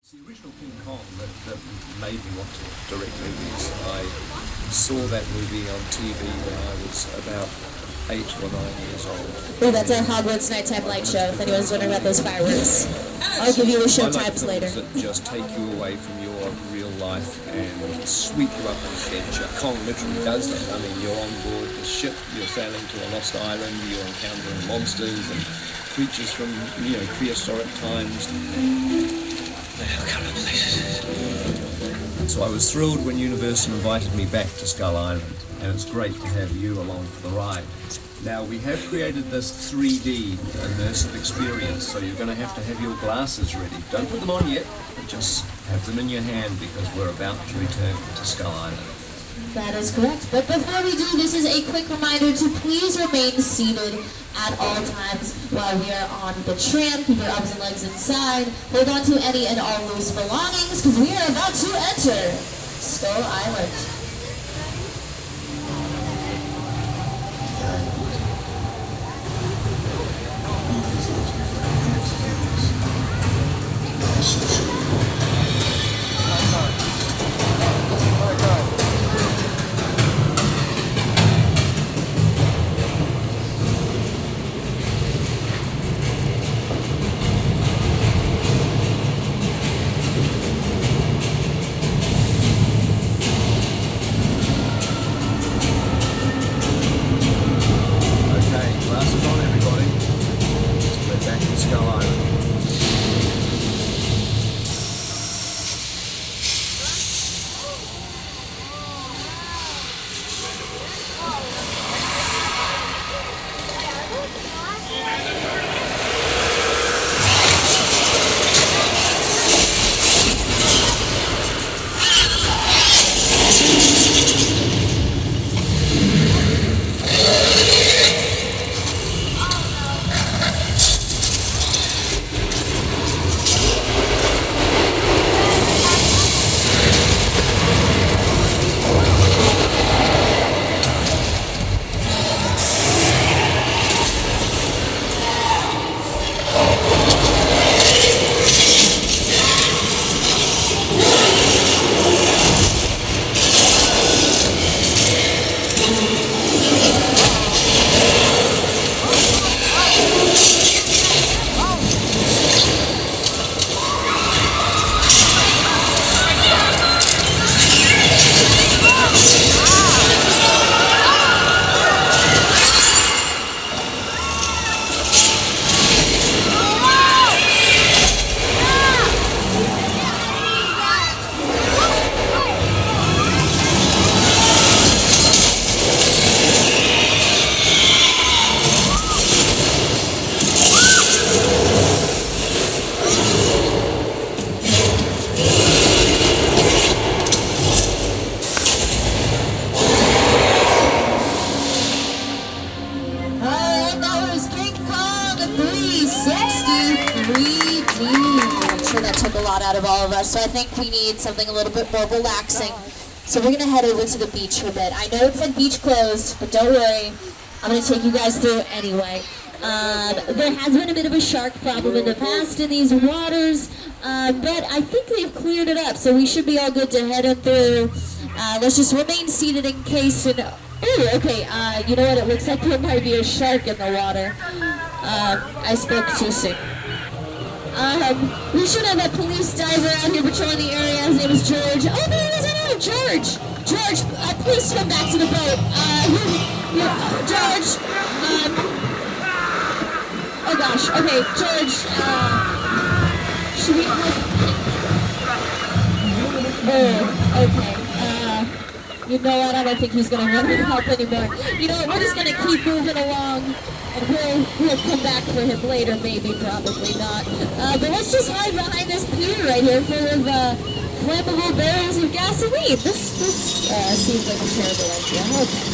The original King Kong that made me want to direct movies. I saw that movie on TV when I was about 8 or 9 years old. Well, that's our Hogwarts nighttime light show, if anyone's wondering about those fireworks. I'll give you the show times later. That just take you away from your real life and sweep you up an adventure. Kong literally does that. I mean, you're on board the ship, you're sailing to a lost island, you're encountering monsters and creatures from, prehistoric times. So I was thrilled when Universal invited me back to Skull Island, and it's great to have you along for the ride. Now, we have created this 3D immersive experience, so you're going to have your glasses ready. Don't put them on yet, but just have them in your hand because we're about to return to Skull Island. That is correct. But before we do, this is a quick reminder to please remain seated at all times while we are on the tram. Keep your arms and legs inside. Hold on to any and all loose belongings because we are about to enter Skull Island. So I think we need something a little bit more relaxing. So we're going to head over to the beach for a bit. I know it said beach closed, but don't worry. I'm going to take you guys through anyway. There has been a bit of a shark problem in the past in these waters, but I think they've cleared it up, so we should be all good to head on through. Let's just remain seated in case... Ooh, okay, you know what? It looks like there might be a shark in the water. I spoke too soon. We should have a police diver out here patrolling the area. His name is George. Oh, there is another George. George, please swim back to the boat. George. Oh gosh. Okay, George. Should we? Oh, okay. You know what? I don't think he's gonna run help anymore. You know what? We're just gonna keep moving along. And we'll come back for him later, maybe, probably not. But let's just hide behind this pier right here full of flammable barrels of gasoline. This seems like a terrible idea. Okay.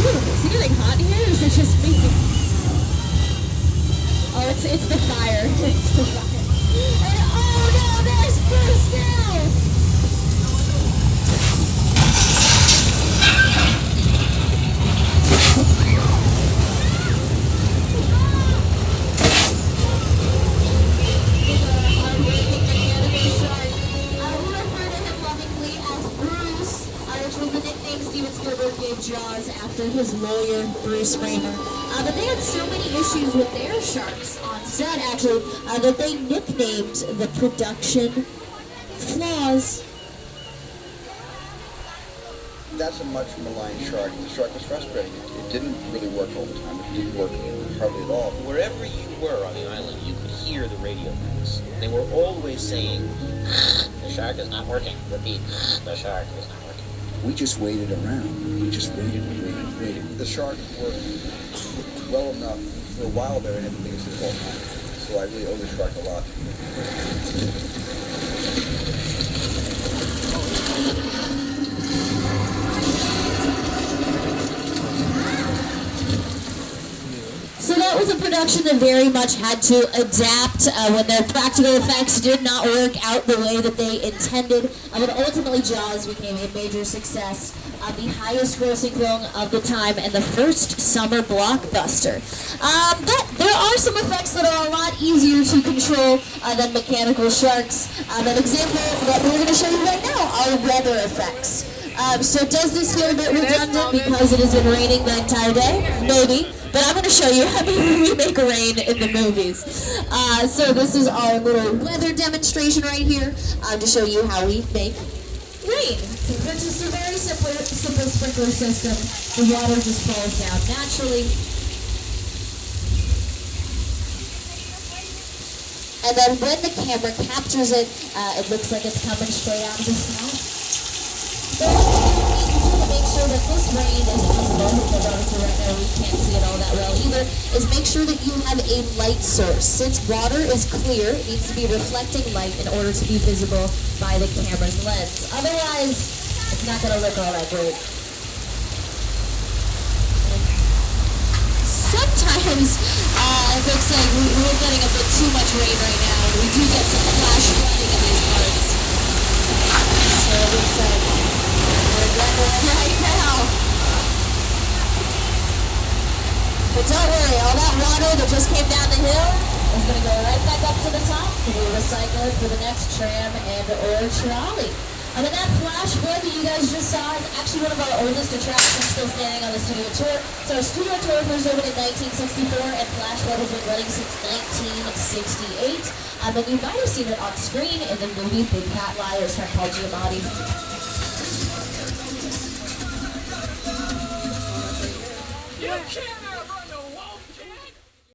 Ooh, is it getting hot here, or is it just me? Oh, it's the fire. It's the fire. Oh no, there's Bruce now! Spielberg gave Jaws after his lawyer, Bruce Raymer. But they had so many issues with their sharks on set, actually, that they nicknamed the production Flaws. That's a much maligned shark. The shark was frustrating. It didn't really work all the time. It didn't work hardly at all. Wherever you were on the island, you could hear the radio waves. They were always saying, the shark is not working. Repeat, the shark is not working. We just waited around. We just waited and waited and waited. The shark worked well enough for a while there and had the biggest hit of all time. So I really owe the shark a lot. So that was a production that very much had to adapt when their practical effects did not work out the way that they intended. But ultimately Jaws became a major success, the highest grossing film of the time and the first summer blockbuster. But there are some effects that are a lot easier to control than mechanical sharks. An example that we're going to show you right now are weather effects. So does this feel a bit redundant because it has been raining the entire day? Maybe. But I'm going to show you how we make rain in the movies. So this is our little weather demonstration right here to show you how we make rain. So it's just a very simple sprinkler system. The water just falls down naturally. And then when the camera captures it, it looks like it's coming straight out of the snow. So to make sure that this rain is visible, because obviously right now we can't see it all that well either, is make sure that you have a light source. Since water is clear, it needs to be reflecting light in order to be visible by the camera's lens. Otherwise, it's not going to look all that great. Sometimes it looks like we're getting a bit too much rain right now. We do get some flash flooding in these parts. So it looks like we're getting it right now. But don't worry, all that water that just came down the hill is going to go right back up to the top and we'll recycle it for the next tram and or trolley. And then that flash flood that you guys just saw is actually one of our oldest attractions still standing on the studio tour. So our studio tour was opened in 1964 and flash flood has been running since 1968. And you might have seen it on screen in the movie Big Cat Liars from Paul Giamatti. You can't